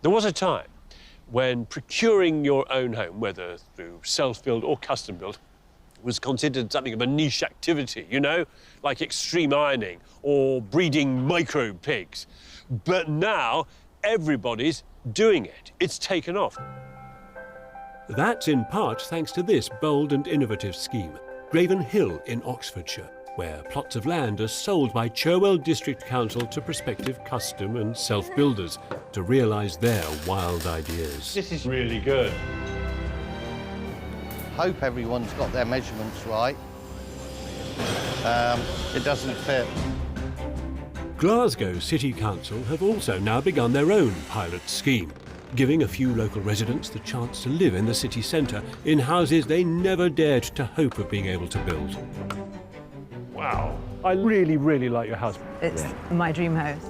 There was a time when procuring your own home, whether through self-build or custom-build, was considered something of a niche activity, you know, like extreme ironing or breeding micro pigs. But now everybody's doing it. It's taken off. That's in part thanks to this bold and innovative scheme, Graven Hill in Oxfordshire, where plots of land are sold by Cherwell District Council to prospective custom and self-builders to realise their wild ideas. This is really good. Hope everyone's got their measurements right. It doesn't fit. Glasgow City Council have also now begun their own pilot scheme, giving a few local residents the chance to live in the city centre in houses they never dared to hope of being able to build. Wow. I really, really like your house. It's my dream house.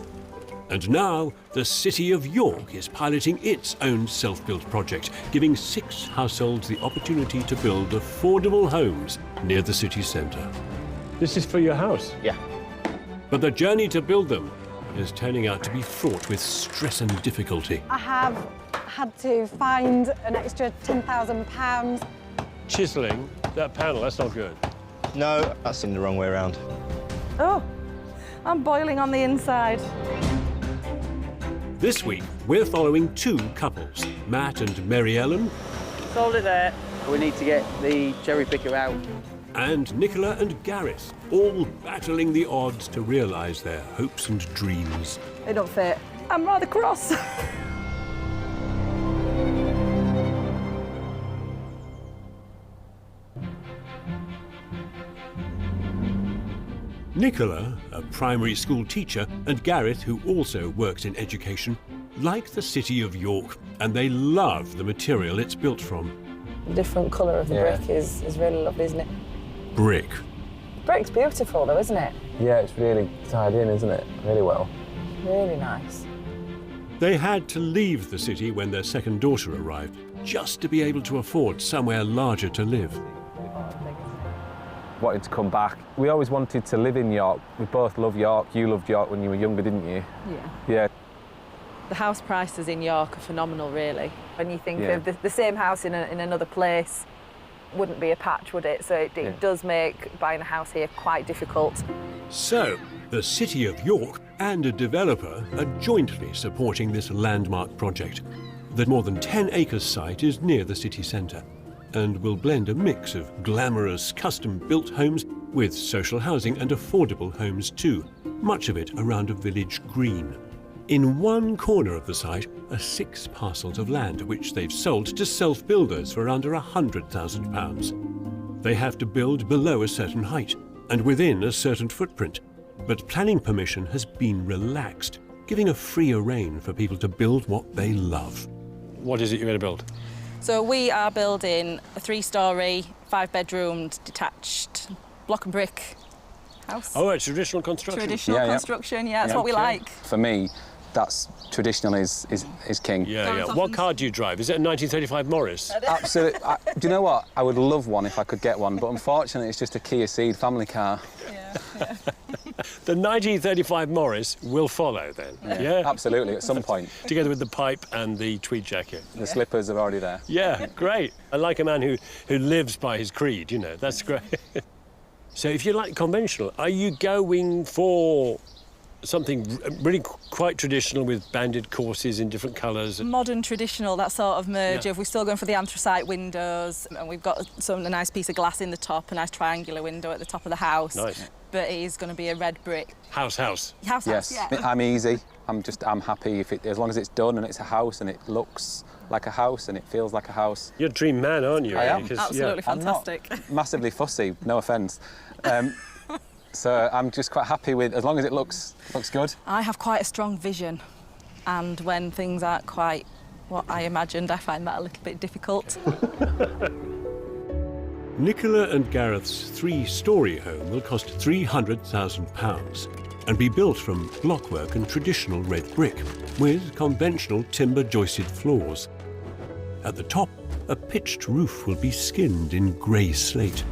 And now, the City of York is piloting its own self-built project, giving 6 households the opportunity to build affordable homes near the city centre. This is for your house? Yeah. But the journey to build them is turning out to be fraught with stress and difficulty. I have had to find an extra £10,000. Chiselling that panel, that's not good. No, that's in the wrong way around. Oh, I'm boiling on the inside. This week, we're following 2 couples, Matt and Maryellen, Hold it there. We need to get the cherry picker out. and Nicola and Gareth, all battling the odds to realise their hopes and dreams. They don't fit. I'm rather cross. Nicola, a primary school teacher, and Gareth, who also works in education, like the City of York, and they love the material it's built from. The different colour of the brick is really lovely, isn't it? Brick. Brick's beautiful though, isn't it? Yeah, it's really tied in, isn't it? Really well. Really nice. They had to leave the city when their second daughter arrived, just to be able to afford somewhere larger to live. Wanted to come back. We always wanted to live in York. We both love York. You loved York when you were younger, didn't you? Yeah. Yeah. The house prices in York are phenomenal, really. When you think of the same house in another place, wouldn't be a patch, would it? So it does make buying a house here quite difficult. So, the City of York and a developer are jointly supporting this landmark project. The more than 10-acre site is near the city centre and will blend a mix of glamorous custom-built homes with social housing and affordable homes too, much of it around a village green. In one corner of the site are 6 parcels of land which they've sold to self-builders for under £100,000. They have to build below a certain height and within a certain footprint, but planning permission has been relaxed, giving a freer rein for people to build what they love. What is it you're going to build? So we are building a 3-storey, 5-bedroomed, detached block and brick house. Oh, a traditional construction. Traditional construction, that's what we like. For me, that's traditional is king. Yeah. What car do you drive? Is it a 1935 Morris? Absolutely. Do you know what? I would love one if I could get one, but unfortunately it's just a Kia Ceed family car. The 1935 Morris will follow then, yeah? Absolutely, at some point. Together with the pipe and the tweed jacket. The slippers are already there. Yeah, great. I like a man who lives by his creed, you know, that's great. So if you like conventional, are you going for something really quite traditional with banded courses in different colours? Modern, traditional, that sort of merge of we're still going for the anthracite windows, and we've got a nice piece of glass in the top, a nice triangular window at the top of the house. Nice. But it is going to be a red brick. House. House, yes, yeah. I'm easy. I'm happy as long as it's done and it's a house and it looks like a house and it feels like a house. You're a dream man, aren't you? I am. Absolutely fantastic. I'm not massively fussy, no offence. So I'm just quite happy with, as long as it looks good. I have quite a strong vision, and when things aren't quite what I imagined, I find that a little bit difficult. Nicola and Gareth's 3-storey home will cost £300,000 and be built from blockwork and traditional red brick with conventional timber joisted floors. At the top, a pitched roof will be skinned in grey slate.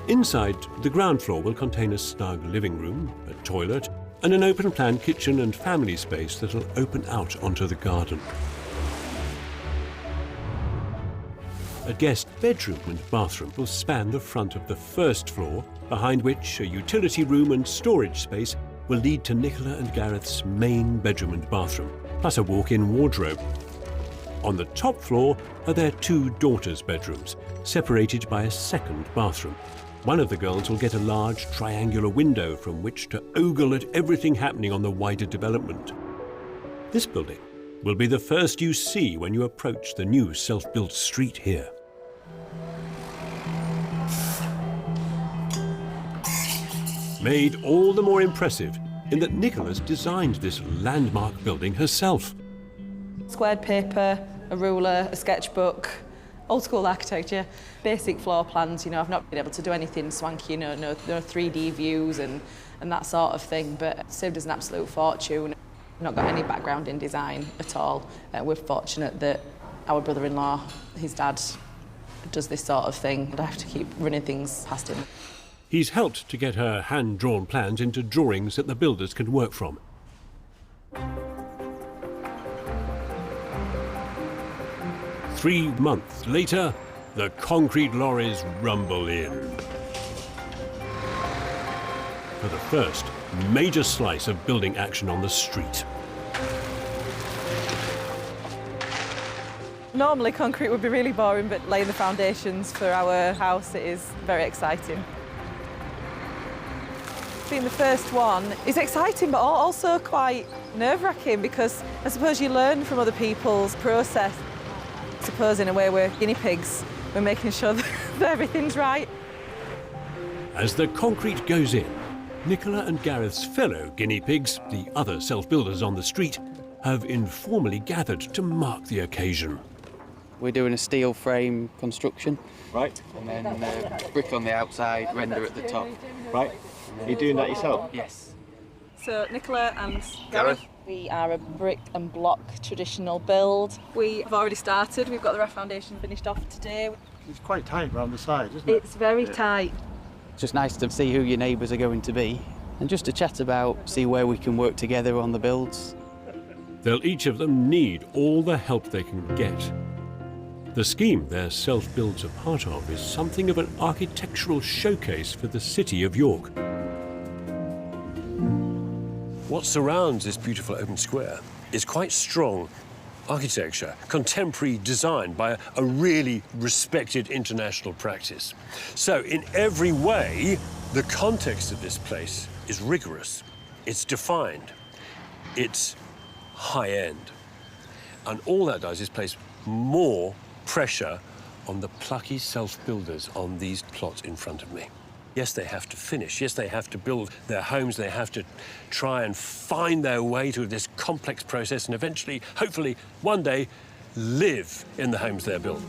Inside, the ground floor will contain a snug living room, a toilet, and an open-plan kitchen and family space that'll open out onto the garden. A guest bedroom and bathroom will span the front of the first floor, behind which a utility room and storage space will lead to Nicola and Gareth's main bedroom and bathroom, plus a walk-in wardrobe. On the top floor are their two daughters' bedrooms, separated by a second bathroom. One of the girls will get a large triangular window from which to ogle at everything happening on the wider development. This building will be the first you see when you approach the new self-built street here. Made all the more impressive in that Nicola's designed this landmark building herself. Squared paper, a ruler, a sketchbook, old school architecture, basic floor plans. You know, I've not been able to do anything swanky, no 3D views and that sort of thing, but saved us an absolute fortune. Not got any background in design at all. We're fortunate that our brother-in-law, his dad, does this sort of thing. I have to keep running things past him. He's helped to get her hand-drawn plans into drawings that the builders can work from. Three months later, the concrete lorries rumble in. For the first major slice of building action on the street. Normally concrete would be really boring, but laying the foundations for our house, it is very exciting. Being the first one is exciting, but also quite nerve-wracking, because I suppose you learn from other people's process. I suppose in a way we're guinea pigs. We're making sure that everything's right. As the concrete goes in, Nicola and Gareth's fellow guinea pigs, the other self-builders on the street, have informally gathered to mark the occasion. We're doing a steel frame construction. Right. And then brick on the outside, render at the top. Right. Are you doing that yourself? Yes. So Nicola and Gareth, we are a brick and block traditional build. We have already started. We've got the rough foundation finished off today. It's quite tight around the side, isn't it? It's very tight. It's just nice to see who your neighbours are going to be and just to chat about, see where we can work together on the builds. They'll each of them need all the help they can get. The scheme their self-builds are part of is something of an architectural showcase for the city of York. What surrounds this beautiful open square is quite strong architecture, contemporary design by a really respected international practice. So in every way, the context of this place is rigorous, it's defined, it's high-end. And all that does is place more pressure on the plucky self-builders on these plots in front of me. Yes, they have to finish. Yes, they have to build their homes. They have to try and find their way through this complex process and eventually, hopefully, one day, live in the homes they're built.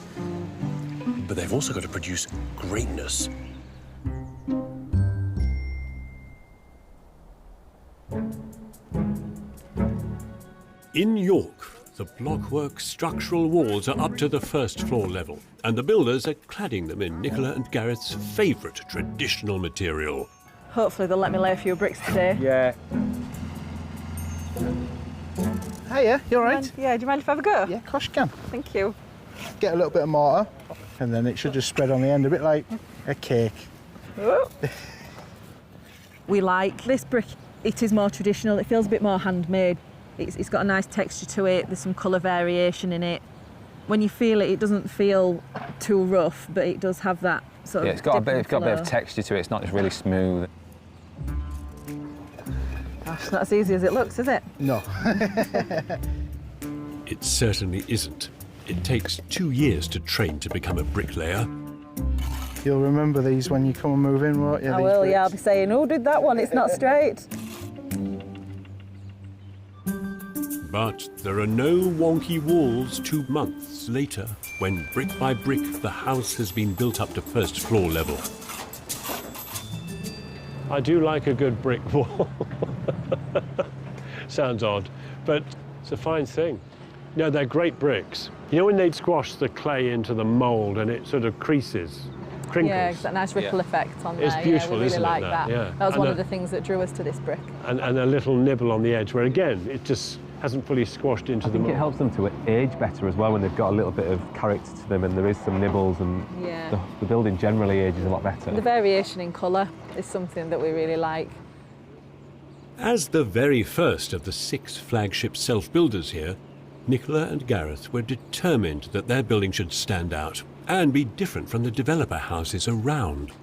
But they've also got to produce greatness. In York, the blockwork structural walls are up to the first floor level, and the builders are cladding them in Nicola and Gareth's favourite traditional material. Hopefully they'll let me lay a few bricks today. Yeah. Hiya, you all right? Yeah, do you mind if I have a go? Yeah, of course you can. Thank you. Get a little bit of mortar, and then it should just spread on the end, a bit like a cake. We like this brick. It is more traditional. It feels a bit more handmade. It's got a nice texture to it. There's some colour variation in it. When you feel it, it doesn't feel too rough, but it does have that sort of. It's got a bit of texture to it. It's not just really smooth. Gosh, it's not as easy as it looks, is it? No. It certainly isn't. It takes 2 years to train to become a bricklayer. You'll remember these when you come and move in, won't you? I will, yeah. I'll be saying, "Oh, did that one? It's not straight." But there are no wonky walls 2 months later, when brick by brick the house has been built up to first floor level. I do like a good brick wall. Sounds odd, but it's a fine thing. You know, they're great bricks. You know when they'd squash the clay into the mould and it sort of creases? crinkles. Yeah, it's that nice ripple effect on there. It's beautiful, yeah, we really isn't it, like that? that. Yeah. That was And one of the things that drew us to this brick. And a little nibble on the edge where, again, it just hasn't fully squashed into I think the it helps them to age better as well when they've got a little bit of character to them and there is some nibbles, and the building generally ages a lot better. The variation in colour is something that we really like. As the very first of the 6 flagship self-builders here, Nicola and Gareth were determined that their building should stand out and be different from the developer houses around.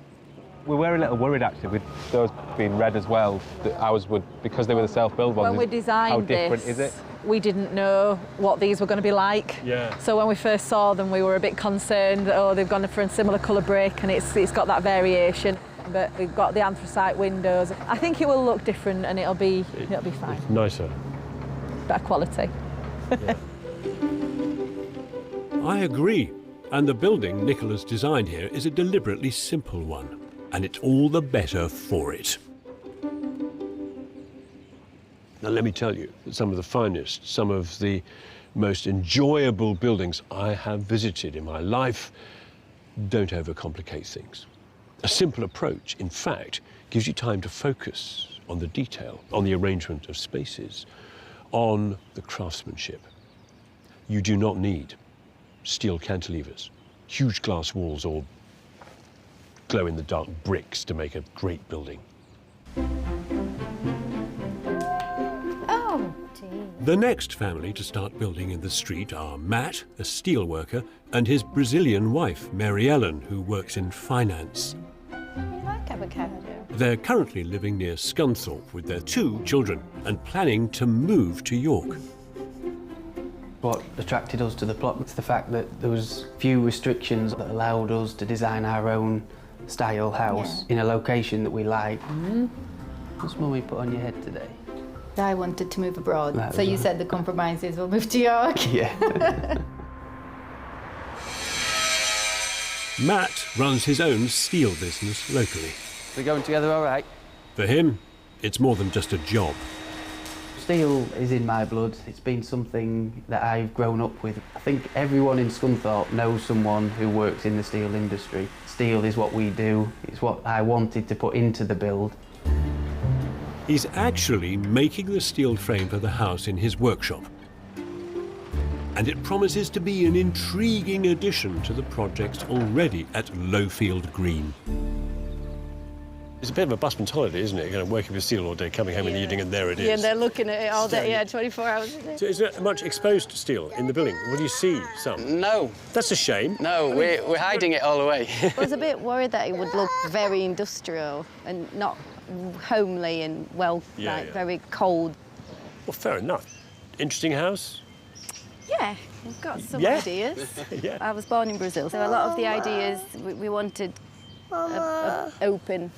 We were a little worried actually with those being red as well, that ours would, because they were the self-build ones. When we designed how different this, is it? we didn't know what these were going to be like. Yeah. So when we first saw them, we were a bit concerned that, oh, they've gone for a similar colour brick and it's got that variation. But we've got the anthracite windows. I think it will look different and it'll be fine. It's nicer. Better quality. Yeah. I agree. And the building Nicola's designed here is a deliberately simple one. And it's all the better for it. Now, let me tell you that some of the finest, some of the most enjoyable buildings I have visited in my life don't overcomplicate things. A simple approach, in fact, gives you time to focus on the detail, on the arrangement of spaces, on the craftsmanship. You do not need steel cantilevers, huge glass walls, or glow-in-the-dark bricks to make a great building. Oh, dear. The next family to start building in the street are Matt, a steel worker, and his Brazilian wife, Maryellen, who works in finance. I like avocado. They're currently living near Scunthorpe with their 2 children and planning to move to York. What attracted us to the plot was the fact that there was few restrictions that allowed us to design our own style house in a location that we like. What's Mummy put on your head today? I wanted to move abroad, That so was you right. said the compromise is we'll move to York. Yeah. Matt runs his own steel business locally. We're going together all right? For him, it's more than just a job. Steel is in my blood. It's been something that I've grown up with. I think everyone in Scunthorpe knows someone who works in the steel industry. Steel is what we do. It's what I wanted to put into the build. He's actually making the steel frame for the house in his workshop. And it promises to be an intriguing addition to the projects already at Lowfield Green. It's a bit of a busman's holiday, isn't it? You're going to working with steel all day, coming home in the evening, and there it is. Yeah, and they're looking at it all day, yeah, 24 hours a day. So is there much exposed steel in the building? Will you see some? No. That's a shame. No, we're hiding it all away. I was a bit worried that it would look very industrial and not homely and, well, very cold. Well, fair enough. Interesting house? Yeah, we've got some Yeah. ideas. Yeah. I was born in Brazil, so a lot of the ideas we wanted a open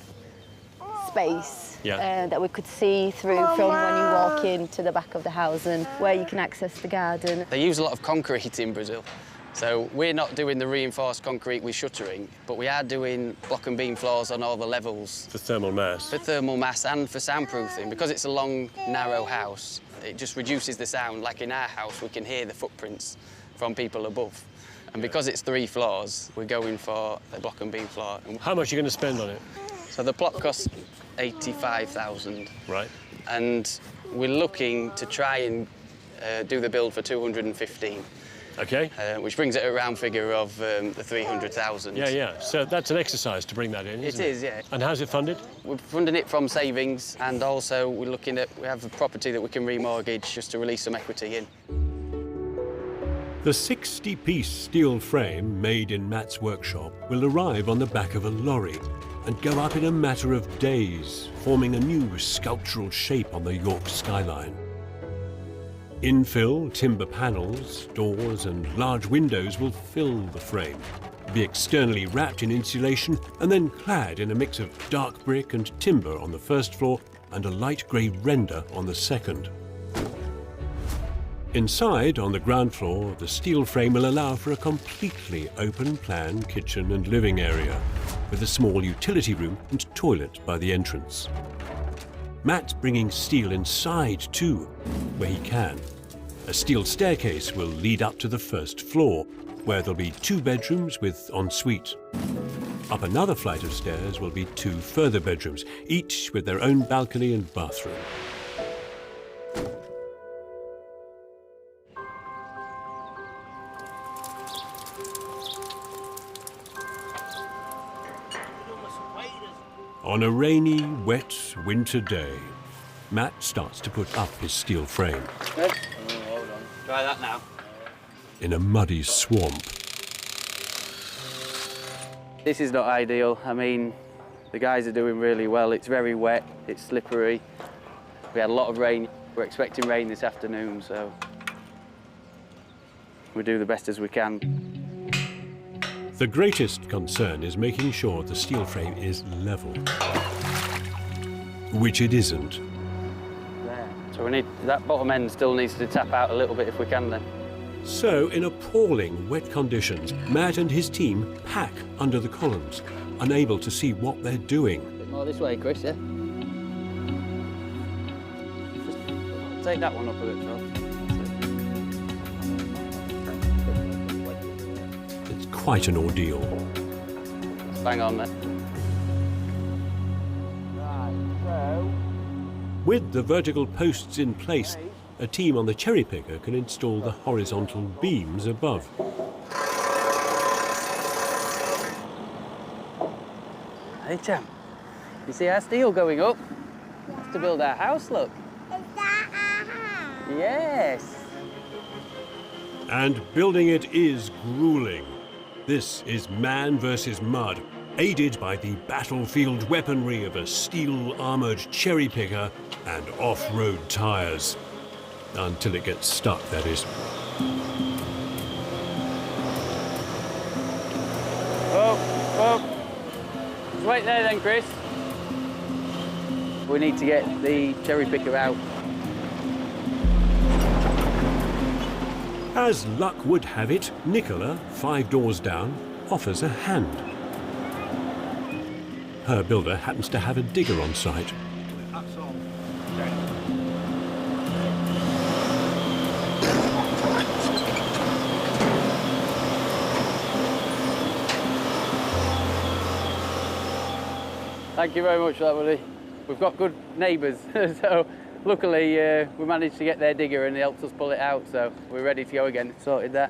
space that we could see through from when you walk into the back of the house and where you can access the garden. They use a lot of concrete in Brazil. So we're not doing the reinforced concrete with shuttering, but we are doing block and beam floors on all the levels. For thermal mass. For thermal mass and for soundproofing. Because it's a long, narrow house, it just reduces the sound. Like in our house, we can hear the footprints from people above. And because it's 3 floors, we're going for a block and beam floor. How much are you going to spend on it? So the plot costs 85,000. Right. And we're looking to try and do the build for 215. OK. Which brings it a round figure of the 300,000. Yeah. So that's an exercise to bring that in, isn't it? It is, yeah. And how's it funded? We're funding it from savings, and also we're looking at, we have a property that we can remortgage just to release some equity in. The 60-piece steel frame made in Matt's workshop will arrive on the back of a lorry and go up in a matter of days, forming a new sculptural shape on the York skyline. Infill timber panels, doors and large windows will fill the frame, be externally wrapped in insulation and then clad in a mix of dark brick and timber on the first floor and a light grey render on the second. Inside, on the ground floor, the steel frame will allow for a completely open-plan kitchen and living area, with a small utility room and toilet by the entrance. Matt's bringing steel inside too, where he can. A steel staircase will lead up to the first floor, where there'll be 2 bedrooms with ensuite. Up another flight of stairs will be 2 further bedrooms, each with their own balcony and bathroom. On a rainy, wet winter day, Matt starts to put up his steel frame. Good. Oh, hold on. Try that now. In a muddy swamp. This is not ideal. I mean, the guys are doing really well. It's very wet, it's slippery. We had a lot of rain. We're expecting rain this afternoon, so we do the best as we can. The greatest concern is making sure the steel frame is level, which it isn't. There. So we need, that bottom end still needs to tap out a little bit if we can then. So, in appalling wet conditions, Matt and his team pack under the columns, unable to see what they're doing. A bit more this way, Chris, yeah? Just take that one up a bit, Phil. It's quite an ordeal. Bang on there. With the vertical posts in place, a team on the cherry picker can install the horizontal beams above. Hey, champ, you see our steel going up? It's to build our house, look. Is that our house? Yes. And building it is grueling. This is man versus mud, aided by the battlefield weaponry of a steel-armoured cherry picker and off-road tyres. Until it gets stuck, that is. Just wait there then, Chris. We need to get the cherry picker out. As luck would have it, Nicola, 5 doors down, offers a hand. Her builder happens to have a digger on site. Thank you very much for that, buddy. We've got good neighbours, so luckily we managed to get their digger and they helped us pull it out, so we're ready to go again. Sorted that.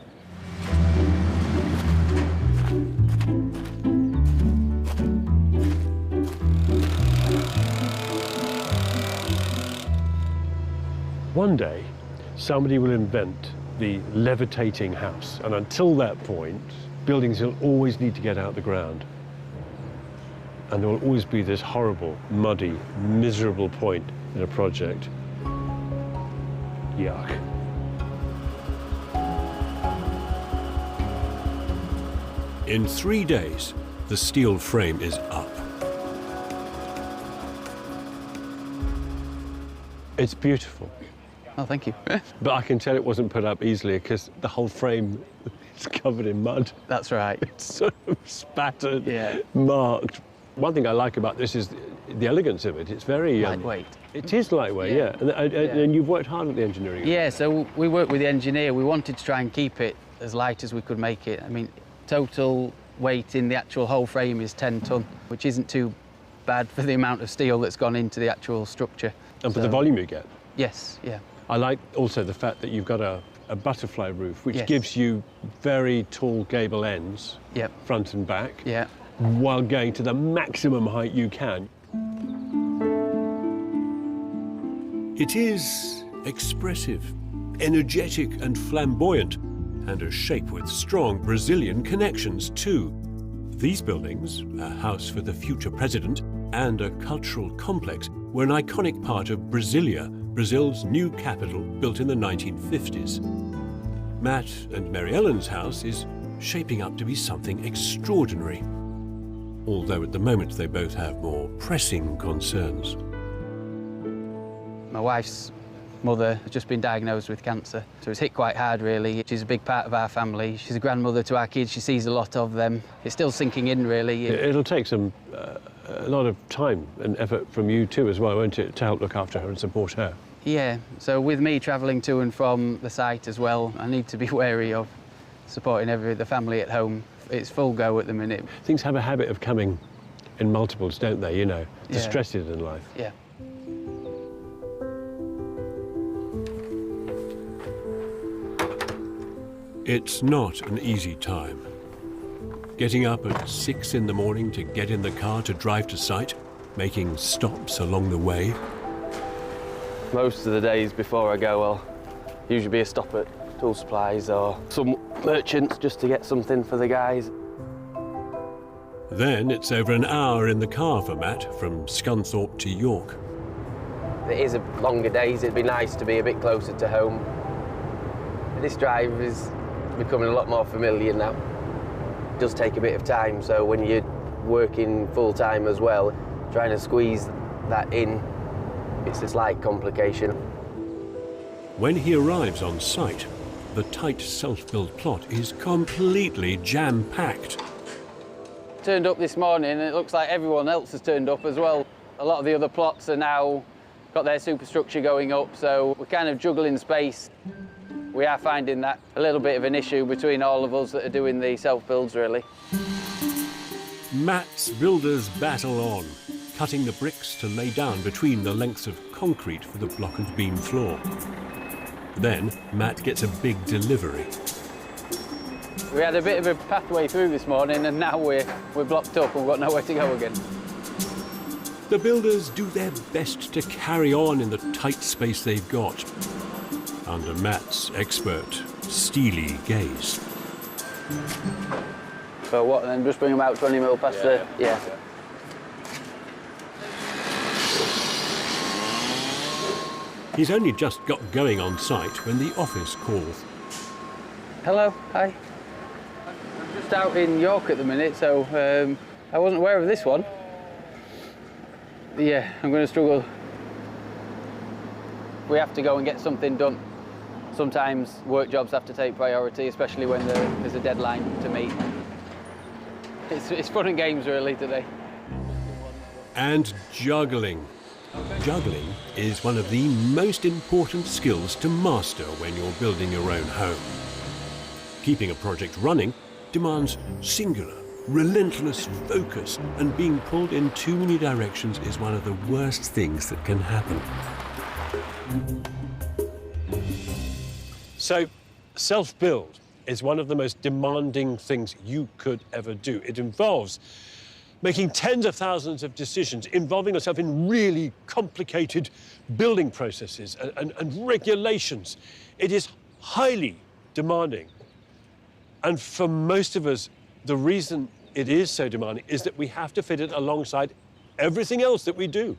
One day, somebody will invent the levitating house, and until that point, buildings will always need to get out of the ground. And there will always be this horrible, muddy, miserable point in a project. Yuck. In 3 days, the steel frame is up. It's beautiful. Oh, thank you. But I can tell it wasn't put up easily because the whole frame is covered in mud. That's right. It's sort of spattered, marked. One thing I like about this is the elegance of it. It's very... lightweight. It is lightweight, yeah. And you've worked hard at the engineering. Yeah, so we worked with the engineer. We wanted to try and keep it as light as we could make it. I mean, total weight in the actual whole frame is 10 tonne, which isn't too bad for the amount of steel that's gone into the actual structure. And for the volume you get. Yes, yeah. I like also the fact that you've got a butterfly roof, which gives you very tall gable ends, front and back, while going to the maximum height you can. It is expressive, energetic and flamboyant, and a shape with strong Brazilian connections too. These buildings, a house for the future president and a cultural complex, were an iconic part of Brasilia, Brazil's new capital built in the 1950s. Matt and Maryellen's house is shaping up to be something extraordinary, although at the moment they both have more pressing concerns. My wife's mother has just been diagnosed with cancer, so it's hit quite hard really. She's a big part of our family. She's a grandmother to our kids. She sees a lot of them. It's still sinking in really. It'll take a lot of time and effort from you too as well, won't it, to help look after her and support her? Yeah, so with me travelling to and from the site as well, I need to be wary of supporting the family at home. It's full go at the minute. Things have a habit of coming in multiples, don't they, you know? The Yeah. stresses in life. Yeah. It's not an easy time. Getting up at 6 in the morning to get in the car to drive to site, making stops along the way. Most of the days before I go, I'll usually be a stop at Tool Supplies or some merchants just to get something for the guys. Then it's over an hour in the car for Matt from Scunthorpe to York. It is a longer days, it'd be nice to be a bit closer to home. This drive is becoming a lot more familiar now. It does take a bit of time, so when you're working full-time as well, trying to squeeze that in, it's a slight complication. When he arrives on site, the tight self-built plot is completely jam-packed. Turned up this morning and it looks like everyone else has turned up as well. A lot of the other plots are now got their superstructure going up, so we're kind of juggling space. We are finding that a little bit of an issue between all of us that are doing the self-builds, really. Matt's builders battle on, cutting the bricks to lay down between the lengths of concrete for the block and beam floor. Then Matt gets a big delivery. We had a bit of a pathway through this morning and now we're blocked up and we've got nowhere to go again. The builders do their best to carry on in the tight space they've got, under Matt's expert, steely gaze. So what, then just bring them out 20 mil past the... Yeah. He's only just got going on site when the office calls. Hello, hi. I'm just out in York at the minute, so I wasn't aware of this one. Yeah, I'm going to struggle. We have to go and get something done. Sometimes work jobs have to take priority, especially when there's a deadline to meet. It's fun and games really today. And juggling. Juggling is one of the most important skills to master when you're building your own home. Keeping a project running demands singular, relentless focus, and being pulled in too many directions is one of the worst things that can happen. So, self-build is one of the most demanding things you could ever do. It involves making tens of thousands of decisions, involving yourself in really complicated building processes and regulations. It is highly demanding. And for most of us, the reason it is so demanding is that we have to fit it alongside everything else that we do.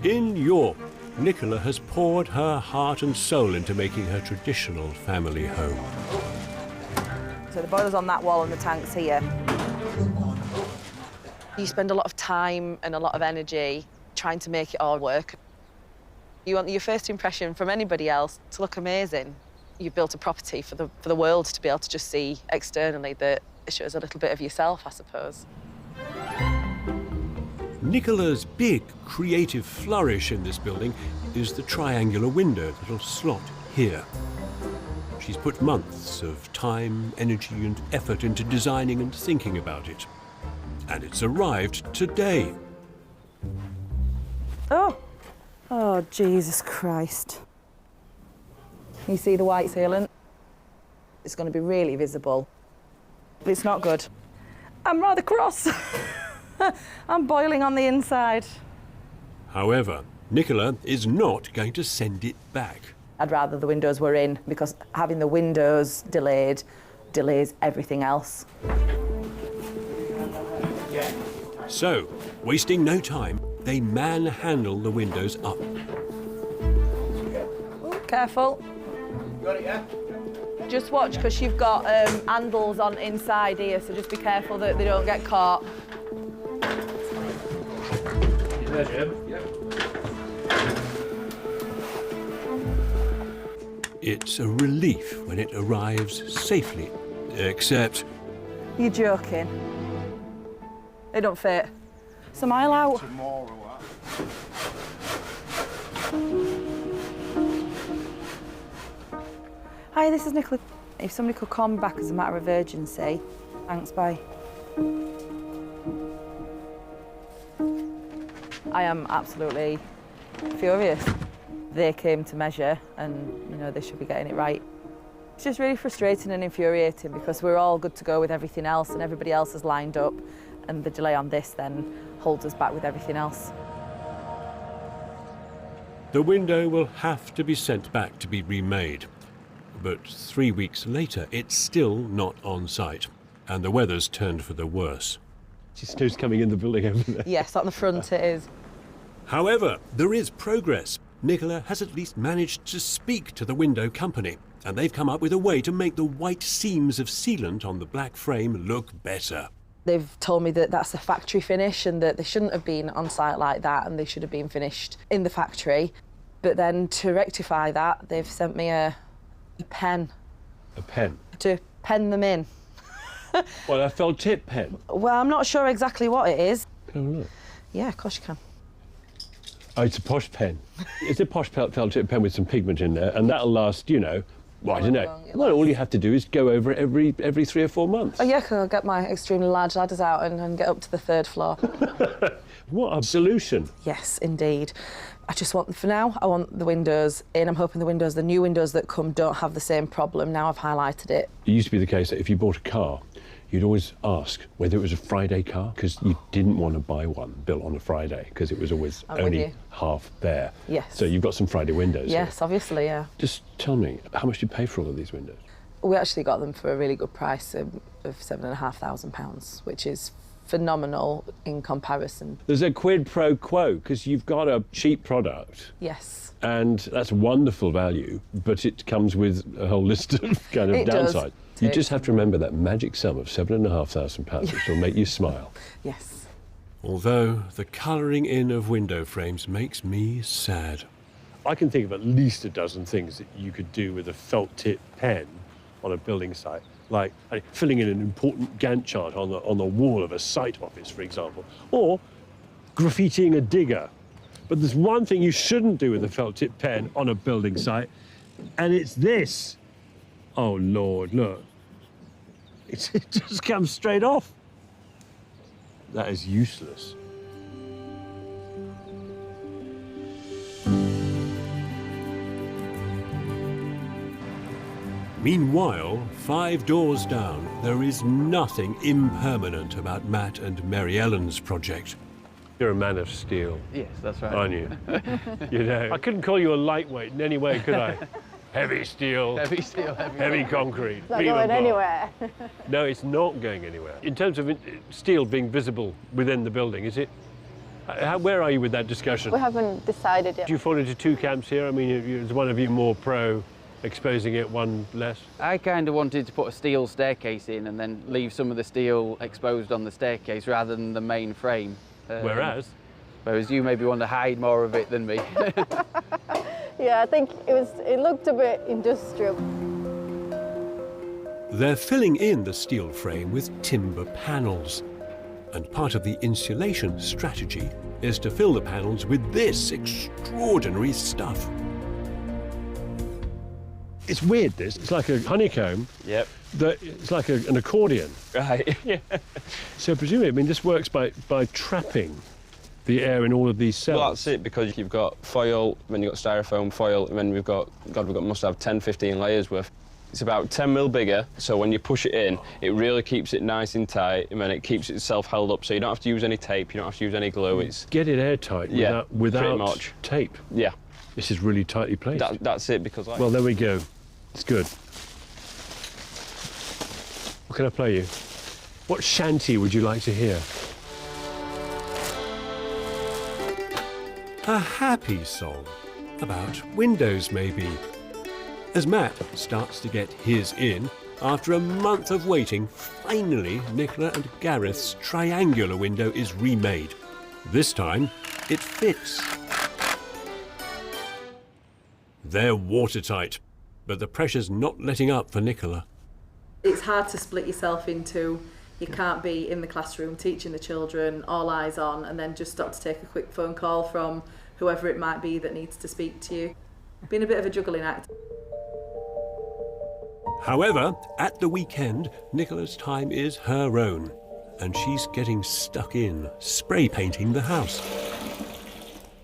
In York, Nicola has poured her heart and soul into making her traditional family home. So the boiler's on that wall and the tank's here. You spend a lot of time and a lot of energy trying to make it all work. You want your first impression from anybody else to look amazing. You've built a property for the world to be able to just see externally that it shows a little bit of yourself, I suppose. Nicola's big creative flourish in this building is the triangular window that'll slot here. She's put months of time, energy and effort into designing and thinking about it. And it's arrived today. Oh, Jesus Christ. You see the white sealant? It's going to be really visible. It's not good. I'm rather cross. I'm boiling on the inside. However, Nicola is not going to send it back. I'd rather the windows were in, because having the windows delayed delays everything else. So, wasting no time, they manhandle the windows up. Careful. Got it, yeah? Just watch, because you've got handles on inside here, so just be careful that they don't get caught. There, Jim. Yep. It's a relief when it arrives safely, except... You're joking. They don't fit. It's a mile out. Tomorrow, Hi, this is Nicola. If somebody could call me back as a matter of urgency. Thanks, bye. I am absolutely furious. They came to measure and, you know, they should be getting it right. It's just really frustrating and infuriating because we're all good to go with everything else and everybody else has lined up, and the delay on this then holds us back with everything else. The window will have to be sent back to be remade. But 3 weeks later, it's still not on site, and the weather's turned for the worse. Snow's coming in the building over there. Yes, on the front it is. However, there is progress. Nicola has at least managed to speak to the window company, and they've come up with a way to make the white seams of sealant on the black frame look better. They've told me that that's a factory finish and that they shouldn't have been on site like that and they should have been finished in the factory. But then to rectify that, they've sent me a pen. A pen? To pen them in. Well, a felt tip pen? Well, I'm not sure exactly what it is. Can I look? Yeah, of course you can. Oh, it's a posh pen. It's a posh felt tip pen with some pigment in there, and that'll last, you know, well, I don't know. Well, all you have to do is go over it every 3 or 4 months. Oh, yeah, I'll get my extremely large ladders out and get up to the 3rd floor. What a solution. Yes, indeed. I just want, for now, I want the windows in. I'm hoping the new windows that come don't have the same problem. Now I've highlighted it. It used to be the case that if you bought a car, you'd always ask whether it was a Friday car, because you didn't want to buy one built on a Friday, because it was always only half there. Yes. So you've got some Friday windows. Yes, obviously, yeah. Just tell me, how much did you pay for all of these windows? We actually got them for a really good price of £7,500, which is phenomenal in comparison. There's a quid pro quo, because you've got a cheap product. Yes. And that's wonderful value, but it comes with a whole list of kind of downside. You just have to remember that magic sum of £7,500, which will make you smile. Yes. Although the colouring in of window frames makes me sad. I can think of at least a dozen things that you could do with a felt tip pen on a building site, like filling in an important Gantt chart on the wall of a site office, for example, or graffitiing a digger. But there's one thing you shouldn't do with a felt tip pen on a building site, and it's this. Oh, Lord, look. It just comes straight off. That is useless. Meanwhile, 5 doors down, there is nothing impermanent about Matt and Maryellen's project. You're a man of steel. Yes, that's right. Aren't you? You know, I couldn't call you a lightweight in any way, could I? Heavy steel. Heavy steel, heavy concrete. It's not going anywhere. No, it's not going anywhere. In terms of steel being visible within the building, is it? Where are you with that discussion? We haven't decided yet. Do you fall into 2 camps here? I mean, is one of you more pro exposing it, one less? I kind of wanted to put a steel staircase in and then leave some of the steel exposed on the staircase rather than the main frame. Whereas you maybe want to hide more of it than me. Yeah, I think it looked a bit industrial. They're filling in the steel frame with timber panels. And part of the insulation strategy is to fill the panels with this extraordinary stuff. It's weird, this. It's like a honeycomb. Yep. It's like an accordion. Right. Yeah. So presumably, I mean, this works by trapping the air in all of these cells. Well, that's it, because you've got foil, then you've got styrofoam, foil, and then we must have 10, 15 layers worth. It's about 10 mil bigger, so when you push it in, it really keeps it nice and tight, and then it keeps itself held up, so you don't have to use any tape, you don't have to use any glue. It's get it airtight without tape. Yeah. This is really tightly placed. That's it, because... Well, there we go. It's good. What can I play you? What shanty would you like to hear? A happy song about windows, maybe. As Matt starts to get his in, after a month of waiting, finally Nicola and Gareth's triangular window is remade. This time, it fits. They're watertight, but the pressure's not letting up for Nicola. It's hard to split yourself into, you can't be in the classroom teaching the children, all eyes on, and then just stop to take a quick phone call from whoever it might be that needs to speak to you. Been a bit of a juggling act. However, at the weekend, Nicola's time is her own, and she's getting stuck in, spray painting the house.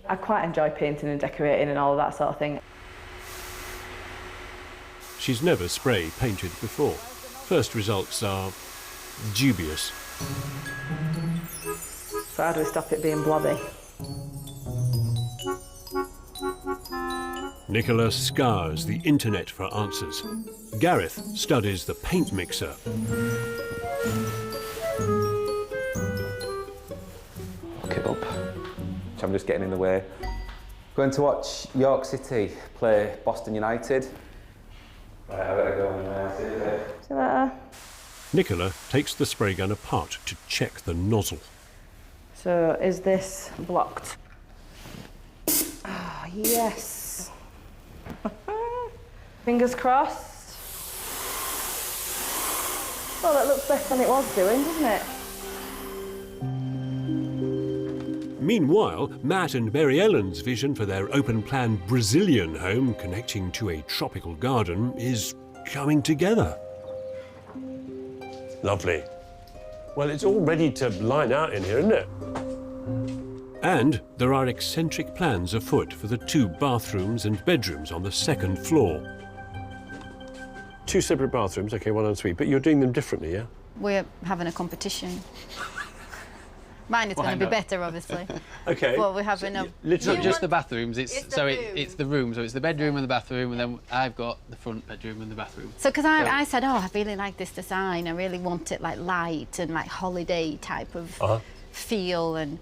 I quite enjoy painting and decorating and all of that sort of thing. She's never spray painted before. First results are dubious. So how do we stop it being blobby? Nicola scours the internet for answers. Gareth studies the paint mixer. Look it up. I'm just getting in the way. Going to watch York City play Boston United. Right, I better go and see you later. See you later. Nicola takes the spray gun apart to check the nozzle. So is this blocked? Oh, yes. Fingers crossed. Well, that looks better than it was doing, doesn't it? Meanwhile, Matt and Maryellen's vision for their open-plan Brazilian home connecting to a tropical garden is coming together. Lovely. Well, it's all ready to line out in here, isn't it? And there are eccentric plans afoot for the 2 bathrooms and bedrooms on the 2nd floor. 2 separate bathrooms, OK, 1 en suite, but you're doing them differently, yeah? We're having a competition. Mine is going to be better, obviously. OK. But we're having a... It's not just the bathrooms, it's the room. So it's the bedroom and the bathroom, and then I've got the front bedroom and the bathroom. So, because I said, oh, I really like this design. I really want it like light and like holiday type of feel. And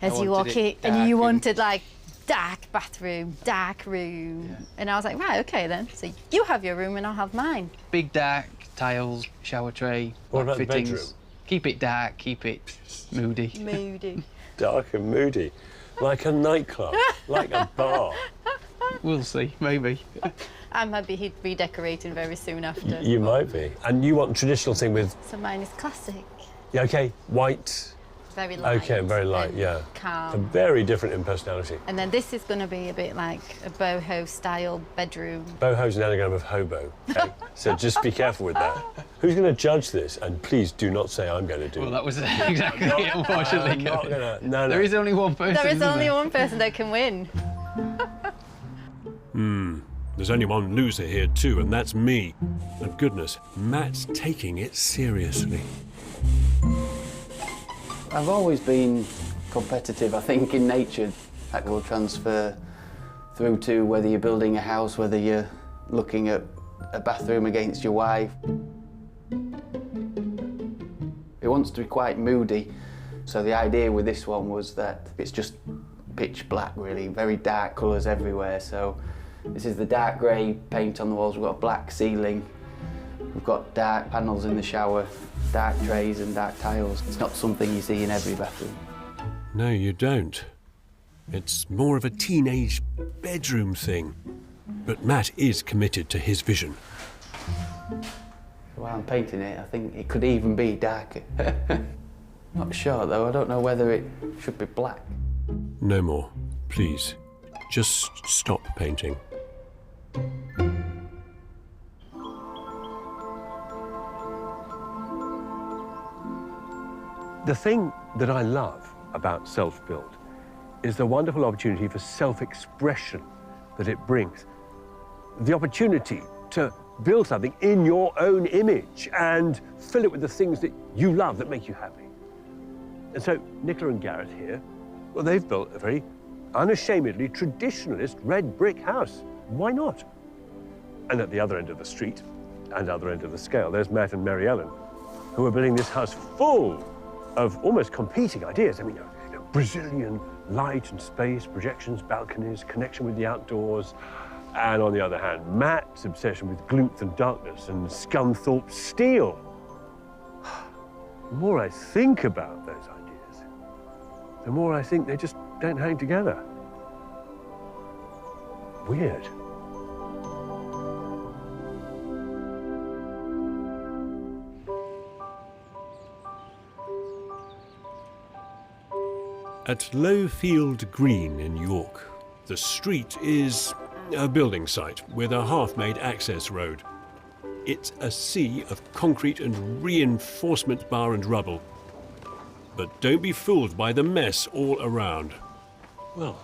as you walk in, and you wanted like dark bathroom, dark room. Yeah. And I was like, right, OK then. So you have your room and I'll have mine. Big dark tiles, shower tray, what about fittings. The bedroom? Keep it dark, keep it moody. Moody. Dark and moody. Like a nightclub, like a bar. We'll see, maybe. I might be redecorating very soon after. You might be. And you want a traditional thing with... So mine is classic. Yeah, OK, white. Very light. OK, very light, yeah. Calm. Very different in personality. And then this is going to be a bit like a boho-style bedroom. Boho's an anagram of hobo, OK? So just be careful with that. Who's going to judge this? And please do not say I'm going to do it. Well, that was exactly it, unfortunately. I'm not gonna, no. There is only one person, There is only one person that can win. There's only one loser here too, and that's me. And goodness, Matt's taking it seriously. I've always been competitive, I think, in nature. That will transfer through to whether you're building a house, whether you're looking at a bathroom against your wife. It wants to be quite moody, so the idea with this one was that it's just pitch black, really, very dark colours everywhere. So this is the dark grey paint on the walls. We've got a black ceiling, we've got dark panels in the shower, dark trays and dark tiles. It's not something you see in every bathroom. No, you don't. It's more of a teenage bedroom thing. But Matt is committed to his vision. While I'm painting it, I think it could even be darker. Not sure, though. I don't know whether it should be black. No more, please. Just stop painting. The thing that I love about self-build is the wonderful opportunity for self-expression that it brings. The opportunity to build something in your own image and fill it with the things that you love, that make you happy. And so Nicola and Gareth here, well, they've built a very unashamedly traditionalist red brick house. Why not? And at the other end of the street and other end of the scale, there's Matt and Maryellen, who are building this house full of almost competing ideas. I mean, Brazilian light and space, projections, balconies, connection with the outdoors. And on the other hand, Matt's obsession with gloops and darkness and Scunthorpe steel. The more I think about those ideas, the more I think they just don't hang together. Weird. At Lowfield Green in York, the street is a building site with a half-made access road. it's a sea of concrete and reinforcement bar and rubble. But don't be fooled by the mess all around. Well,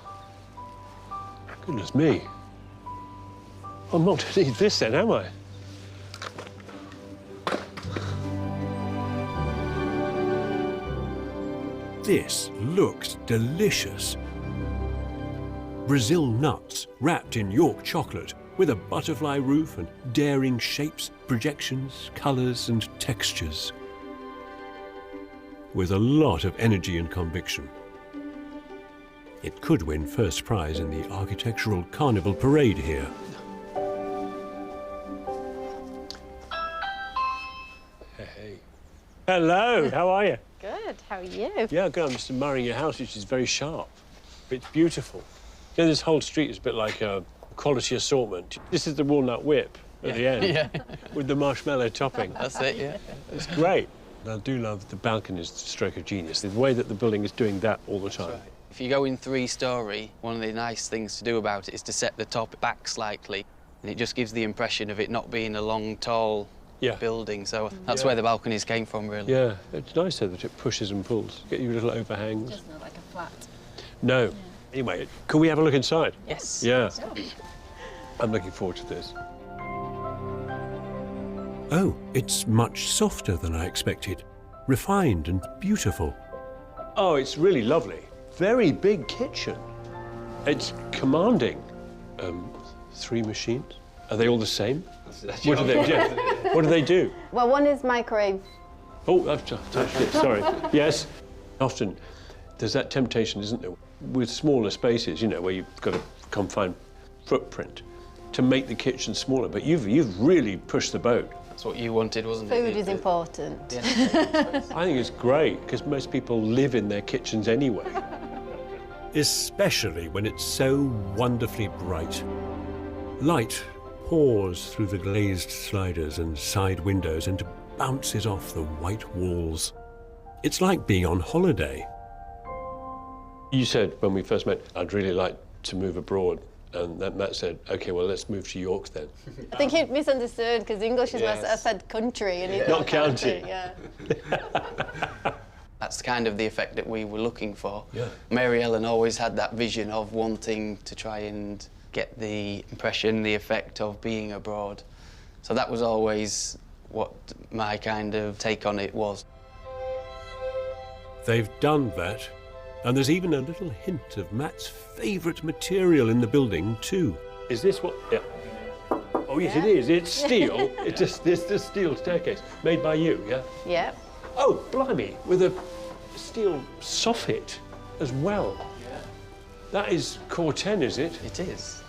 goodness me. I'm not going to need this then, am I? This looks delicious. Brazil nuts wrapped in York chocolate with a butterfly roof and daring shapes, projections, colours and textures. With a lot of energy and conviction. It could win first prize in the Architectural Carnival Parade here. Hey. Hello, how are you? Good, how are you? Yeah, good. I'm just admiring your house, which is very sharp. It's beautiful. You know, this whole street is a bit like a quality assortment. This is the walnut whip at the end. Yeah. With the marshmallow topping. That's it, yeah. It's great. I do love the balconies, the stroke of genius. The way that the building is doing that all the time. Right. If you go in 3-storey, one of the nice things to do about it is to set the top back slightly, and it just gives the impression of it not being a long, tall building. So that's where the balconies came from, really. Yeah, it's nice though that it pushes and pulls. Get you little overhangs. It doesn't look like a flat. No. Yeah. Anyway, can we have a look inside? Yes. Yeah. I'm looking forward to this. Oh, it's much softer than I expected. Refined and beautiful. Oh, it's really lovely. Very big kitchen. It's commanding. 3 machines. Are they all the same? What do they do? What do they do? Well, one is microwave. Oh, I've touched it, sorry. Yes. Often there's that temptation, isn't there, with smaller spaces, you know, where you've got a confined footprint, to make the kitchen smaller, but you've really pushed the boat. That's what you wanted, wasn't it? Food is important. I think it's great, because most people live in their kitchens anyway. Especially when it's so wonderfully bright. Light pours through the glazed sliders and side windows and bounces off the white walls. It's like being on holiday. You said when we first met, I'd really like to move abroad. And then Matt said, OK, well, let's move to York then. I think he'd misunderstood, because English is I said country. And he Not county. Yeah. That's kind of the effect that we were looking for. Yeah. Maryellen always had that vision of wanting to try and get the impression, the effect of being abroad. So that was always what my kind of take on it was. They've done that, and there's even a little hint of Matt's favourite material in the building, too. Is this what... Yeah. Oh, yes, it is. It's steel. It's the steel staircase, made by you, yeah? Yeah. Oh, blimey, with a steel soffit as well. Yeah. That is core 10, is it? It is.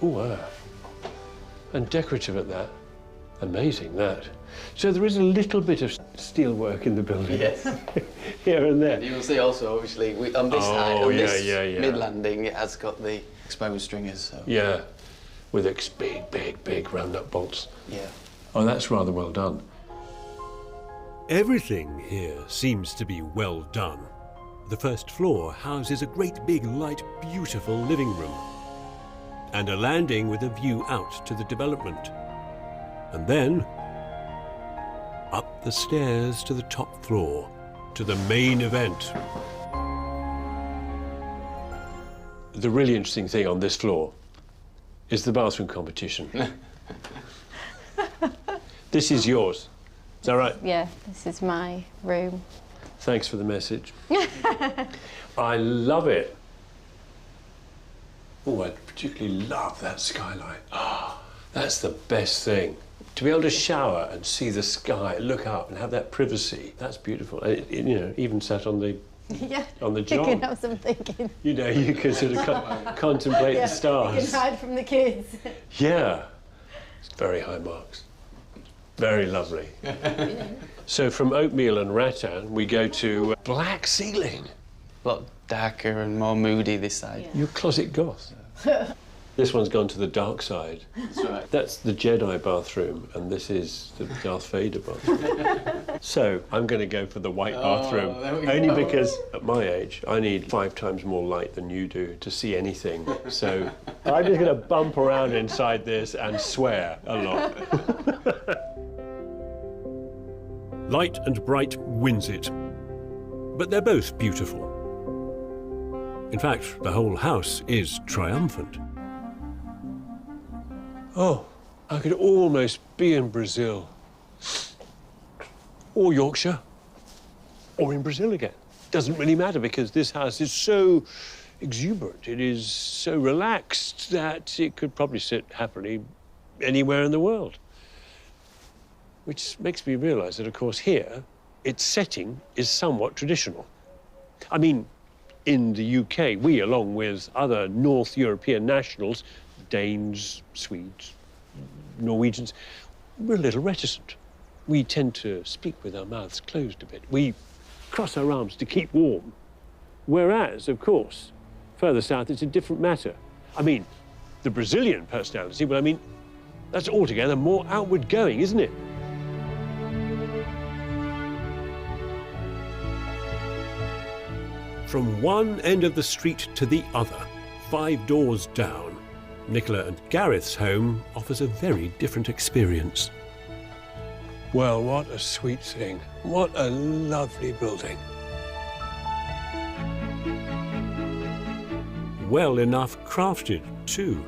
Ooh, and decorative at that. Amazing, that. So there is a little bit of steel work in the building. Yes. Here and there. And you'll see also, obviously, on this side, on this mid-landing, it has got the exposed stringers. So. Yeah, with big round-up bolts. Yeah. Oh, that's rather well done. Everything here seems to be well done. The first floor houses a great big, light, beautiful living room. And a landing with a view out to the development. And then, up the stairs to the top floor, to the main event. The really interesting thing on this floor is the bathroom competition. This is yours. Is that right? Yeah, this is my room. Thanks for the message. I love it. Oh, I particularly love that skylight. Ah, that's the best thing. To be able to shower and see the sky, look up and have that privacy, that's beautiful. And you know, even sat on the on the job. You can have some thinking. You know, you can sort of contemplate the stars. You can hide from the kids. Yeah, it's very high marks. Very lovely. So from oatmeal and rattan, we go to black ceiling. A lot darker and more moody this side. Yeah. You're closet goth. This one's gone to the dark side. That's right. That's the Jedi bathroom, and this is the Darth Vader bathroom. So I'm going to go for the white bathroom, only because at my age I need 5 times more light than you do to see anything. So I'm just going to bump around inside this and swear a lot. Light and bright wins it. But they're both beautiful. In fact, the whole house is triumphant. Oh, I could almost be in Brazil. Or Yorkshire. Or in Brazil again. Doesn't really matter because this house is so exuberant, it is so relaxed that it could probably sit happily anywhere in the world. Which makes me realise that, of course, here, its setting is somewhat traditional. I mean, in the UK, we, along with other North European nationals, Danes, Swedes, Norwegians, we're a little reticent. We tend to speak with our mouths closed a bit. We cross our arms to keep warm. Whereas, of course, further south, it's a different matter. I mean, the Brazilian personality, well, I mean, that's altogether more outward going, isn't it? From one end of the street to the other, 5 doors down, Nicola and Gareth's home offers a very different experience. Well, what a sweet thing. What a lovely building. Well enough crafted, too.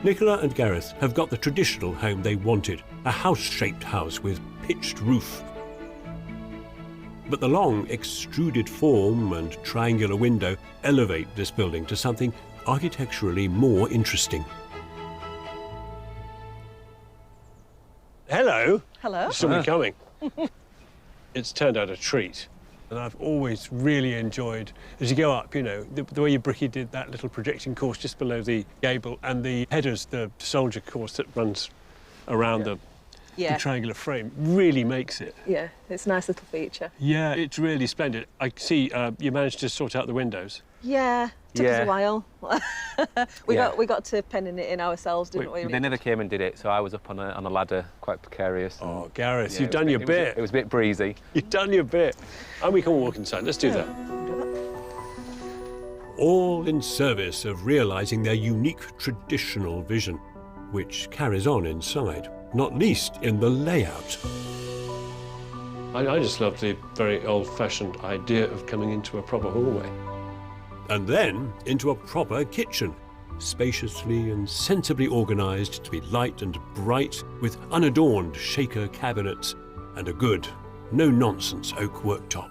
Nicola and Gareth have got the traditional home they wanted, a house-shaped house with pitched roof. But the long, extruded form and triangular window elevate this building to something architecturally more interesting. Hello. Hello. Somebody coming. It's turned out a treat. And I've always really enjoyed, as you go up, you know, the way you Bricky did that little projecting course just below the gable and the headers, the soldier course that runs around the triangular frame, really makes it. Yeah, it's a nice little feature. Yeah, it's really splendid. I see you managed to sort out the windows. Yeah, took us a while. we got to penning it in ourselves, didn't we? They never came and did it, so I was up on a ladder, quite precarious. Oh, Gareth, you've done your bit. It was a bit breezy. You've done your bit. And we can walk inside. Let's do that. All in service of realising their unique traditional vision, which carries on inside, not least in the layout. I just love the very old-fashioned idea of coming into a proper hallway. And then into a proper kitchen, spaciously and sensibly organised to be light and bright, with unadorned shaker cabinets and a good, no-nonsense oak worktop.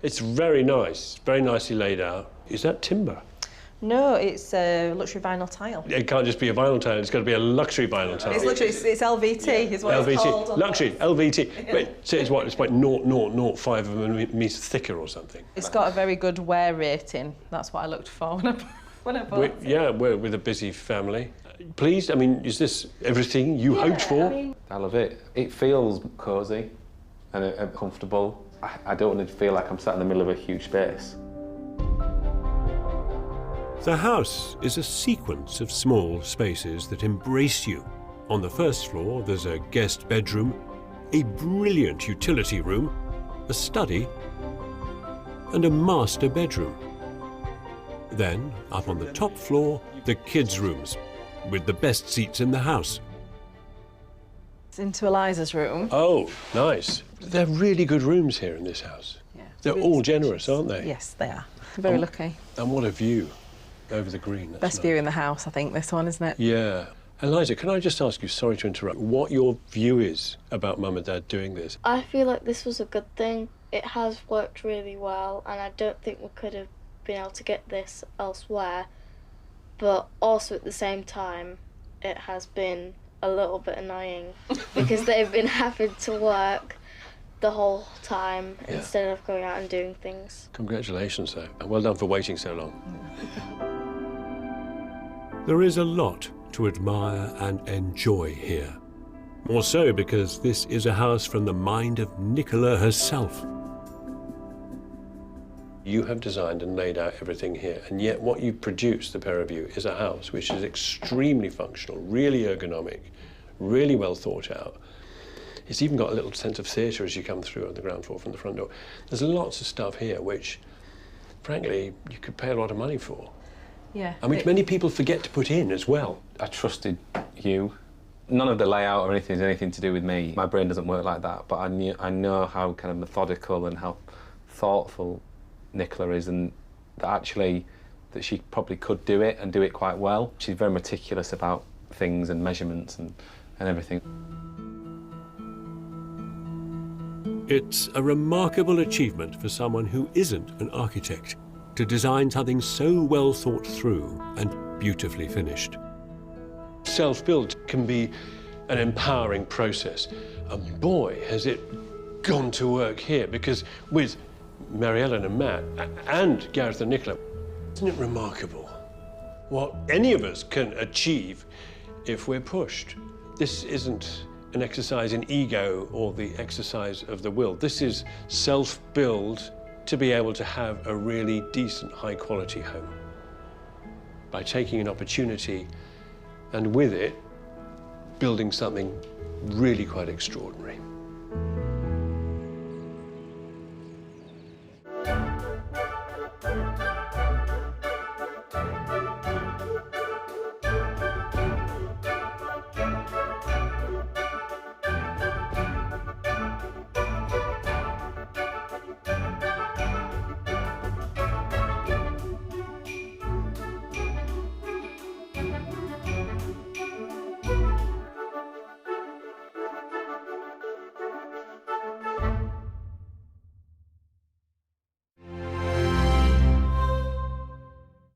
It's very nice, very nicely laid out. Is that timber? No, it's luxury vinyl tile. It can't just be a vinyl tile, it's got to be a luxury vinyl tile. It's literally, it's LVT is what LVT. it's called. Luxury, LVT. Wait, so it's what, it's like 0.005 of a metre thicker or something? It's got a very good wear rating. That's what I looked for when I bought it. Yeah, we're with a busy family. Pleased? I mean, is this everything you hoped for? I love it. It feels cosy and comfortable. I don't want to feel like I'm sat in the middle of a huge space. The house is a sequence of small spaces that embrace you. On the first floor, there's a guest bedroom, a brilliant utility room, a study, and a master bedroom. Then, up on the top floor, the kids' rooms, with the best seats in the house. It's into Eliza's room. Oh, nice. They're really good rooms here in this house. Yeah, They're really all generous, aren't they? Yes, they are. Very lucky. And what a view over the green. That's Best view in the house, I think, this one, isn't it? Yeah. Eliza, can I just ask you, sorry to interrupt, what your view is about Mum and Dad doing this? I feel like this was a good thing. It has worked really well, and I don't think we could have been able to get this elsewhere. But also at the same time, it has been a little bit annoying because they've been having to work the whole time instead of going out and doing things. Congratulations, though, and well done for waiting so long. There is a lot to admire and enjoy here. More so because this is a house from the mind of Nicola herself. You have designed and laid out everything here, and yet what you've produced, the pair of you, is a house which is extremely functional, really ergonomic, really well thought out. It's even got a little sense of theatre as you come through on the ground floor from the front door. There's lots of stuff here which, frankly, you could pay a lot of money for. Yeah. And which many people forget to put in as well. I trusted you None of the layout or anything is anything to do with me. My brain doesn't work like that, but I know how kind of methodical and how thoughtful Nicola is, and that she probably could do it and do it quite well. She's very meticulous about things and measurements and everything. It's a remarkable achievement for someone who isn't an architect to design something so well thought through and beautifully finished. Self-build can be an empowering process. And boy, has it gone to work here, because with Maryellen and Matt and Gareth and Nicola, isn't it remarkable what any of us can achieve if we're pushed? This isn't an exercise in ego or the exercise of the will. This is self-build to be able to have a really decent, high-quality home by taking an opportunity and with it, building something really quite extraordinary.